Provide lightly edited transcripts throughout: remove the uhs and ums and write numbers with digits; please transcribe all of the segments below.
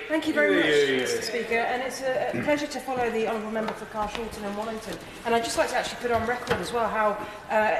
Thank you very much, Mr Speaker, and it's a pleasure to follow the honourable member for Carshalton and Wallington. And I'd just like to actually put on record as well how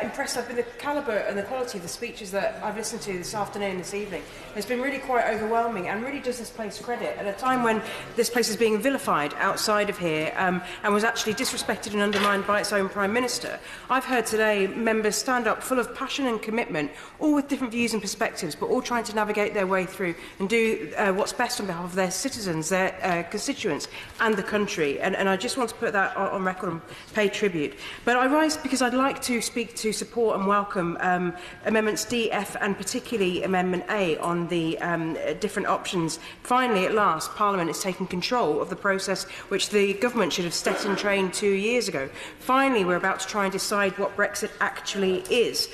impressed I've been with the calibre and the quality of the speeches that I've listened to this afternoon and this evening. It's been really quite overwhelming and really does this place credit at a time when this place is being vilified outside of here and was actually disrespected and undermined by its own Prime Minister. I've heard today members stand up full of passion and commitment, all with different views and perspectives, but all trying to navigate their way through and do what's best on behalf of their citizens, their constituents and the country. And I just want to put that on record and pay tribute. But I rise because I'd like to speak to support and welcome Amendments D, F and particularly Amendment A on the different options. Finally, at last, Parliament is taking control of the process which the government should have set in train 2 years ago. Finally, we're about to try and decide what Brexit actually is.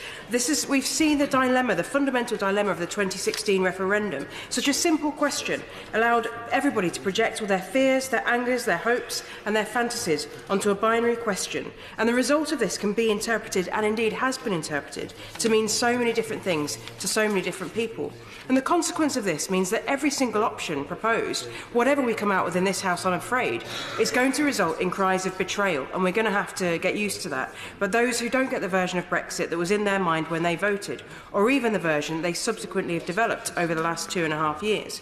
We've seen the dilemma, the fundamental dilemma of the 2016 referendum. Such a simple question allowed everybody to project all their fears, their angers, their hopes and their fantasies onto a binary question. And the result of this can be interpreted, and indeed has been interpreted, to mean so many different things to so many different people. And the consequence of this means that every single option proposed, whatever we come out with in this House, I'm afraid, is going to result in cries of betrayal, and we're going to have to get used to that. But those who don't get the version of Brexit that was in their mind when they voted, or even the version they subsequently have developed over the last 2.5 years.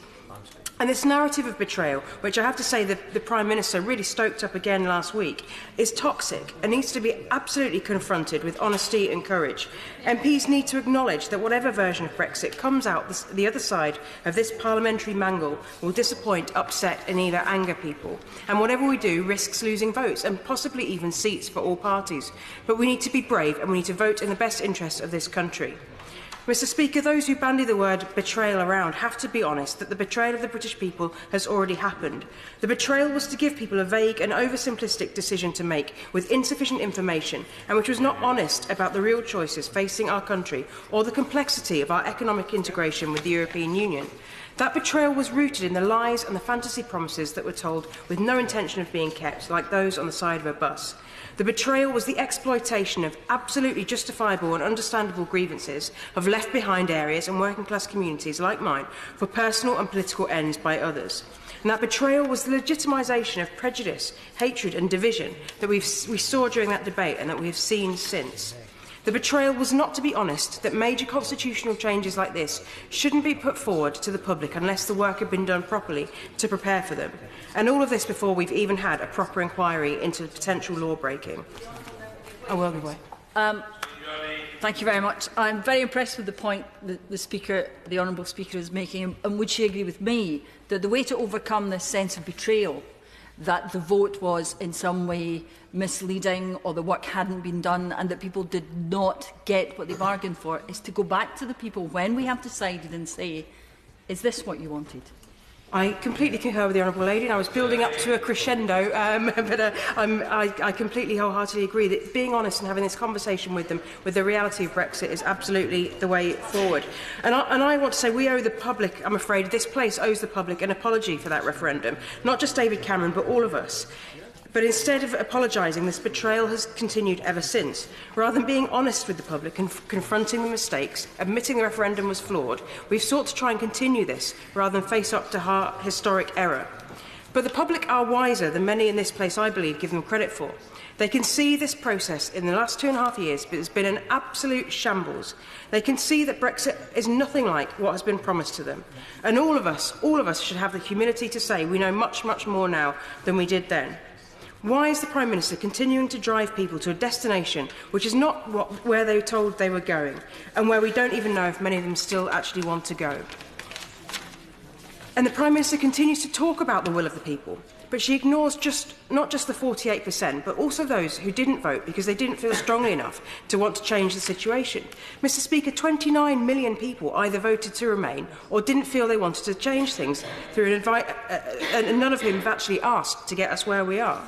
And this narrative of betrayal, which I have to say the Prime Minister really stoked up again last week, is toxic and needs to be absolutely confronted with honesty and courage. MPs need to acknowledge that whatever version of Brexit comes out the other side of this parliamentary mangle will disappoint, upset and either anger people. And whatever we do risks losing votes and possibly even seats for all parties. But we need to be brave and we need to vote in the best interests of this country. Mr Speaker, those who bandy the word betrayal around have to be honest that the betrayal of the British people has already happened. The betrayal was to give people a vague and oversimplistic decision to make with insufficient information and which was not honest about the real choices facing our country or the complexity of our economic integration with the European Union. That betrayal was rooted in the lies and the fantasy promises that were told with no intention of being kept, like those on the side of a bus. The betrayal was the exploitation of absolutely justifiable and understandable grievances of left-behind areas and working-class communities like mine for personal and political ends by others. And that betrayal was the legitimisation of prejudice, hatred and division that we saw during that debate and that we have seen since. The betrayal was not to be honest that major constitutional changes like this shouldn't be put forward to the public unless the work had been done properly to prepare for them. And all of this before we've even had a proper inquiry into potential law breaking. I will be away. Thank you very much. I'm very impressed with the point that the Honourable Speaker is making, and would she agree with me that the way to overcome this sense of betrayal, that the vote was in some way misleading or the work hadn't been done and that people did not get what they bargained for, is to go back to the people when we have decided and say, is this what you wanted? I completely concur with the Honourable Lady, and I was building up to a crescendo, but I completely wholeheartedly agree that being honest and having this conversation with them, with the reality of Brexit, is absolutely the way forward. And I want to say we owe the public, I'm afraid, this place owes the public an apology for that referendum. Not just David Cameron, but all of us. But instead of apologising, this betrayal has continued ever since. Rather than being honest with the public and confronting the mistakes, admitting the referendum was flawed, we've sought to try and continue this rather than face up to our historic error. But the public are wiser than many in this place, I believe, give them credit for. They can see this process in the last 2.5 years, but it's been an absolute shambles. They can see that Brexit is nothing like what has been promised to them. And all of us should have the humility to say we know much, much more now than we did then. Why is the Prime Minister continuing to drive people to a destination which is not where they were told they were going, and where we don't even know if many of them still actually want to go? And the Prime Minister continues to talk about the will of the people, but she ignores not just the 48%, but also those who didn't vote because they didn't feel strongly enough to want to change the situation. Mr Speaker, 29 million people either voted to remain or didn't feel they wanted to change things through and none of whom have actually asked to get us where we are.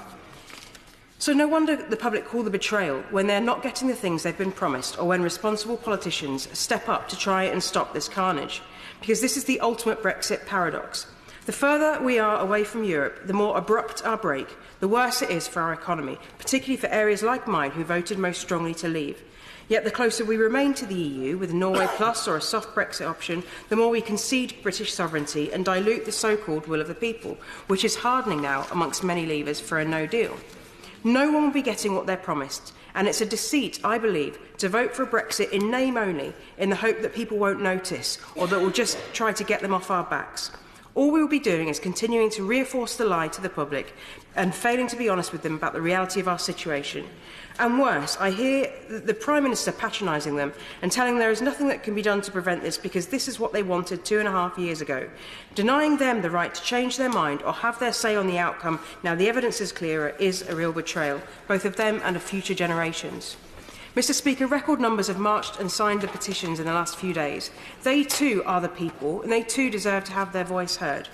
So no wonder the public call the betrayal when they're not getting the things they've been promised, or when responsible politicians step up to try and stop this carnage. Because this is the ultimate Brexit paradox. The further we are away from Europe, the more abrupt our break, the worse it is for our economy, particularly for areas like mine who voted most strongly to leave. Yet the closer we remain to the EU, with Norway Plus or a soft Brexit option, the more we concede British sovereignty and dilute the so-called will of the people, which is hardening now amongst many leavers for a no deal. No one will be getting what they're promised, and it's a deceit, I believe, to vote for Brexit in name only, in the hope that people won't notice, or that we'll just try to get them off our backs. All we will be doing is continuing to reinforce the lie to the public and failing to be honest with them about the reality of our situation. And worse, I hear the Prime Minister patronising them and telling them there is nothing that can be done to prevent this because this is what they wanted 2.5 years ago. Denying them the right to change their mind or have their say on the outcome, now the evidence is clearer, is a real betrayal, both of them and of future generations. Mr. Speaker, record numbers have marched and signed the petitions in the last few days. They too are the people, and they too deserve to have their voice heard.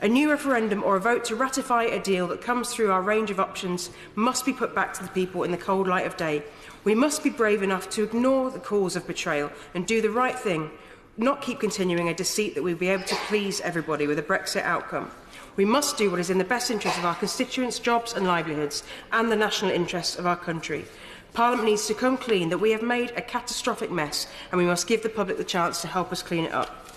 A new referendum or a vote to ratify a deal that comes through our range of options must be put back to the people in the cold light of day. We must be brave enough to ignore the calls of betrayal and do the right thing, not keep continuing a deceit that we'll be able to please everybody with a Brexit outcome. We must do what is in the best interest of our constituents' jobs and livelihoods and the national interests of our country. Parliament needs to come clean that we have made a catastrophic mess and we must give the public the chance to help us clean it up.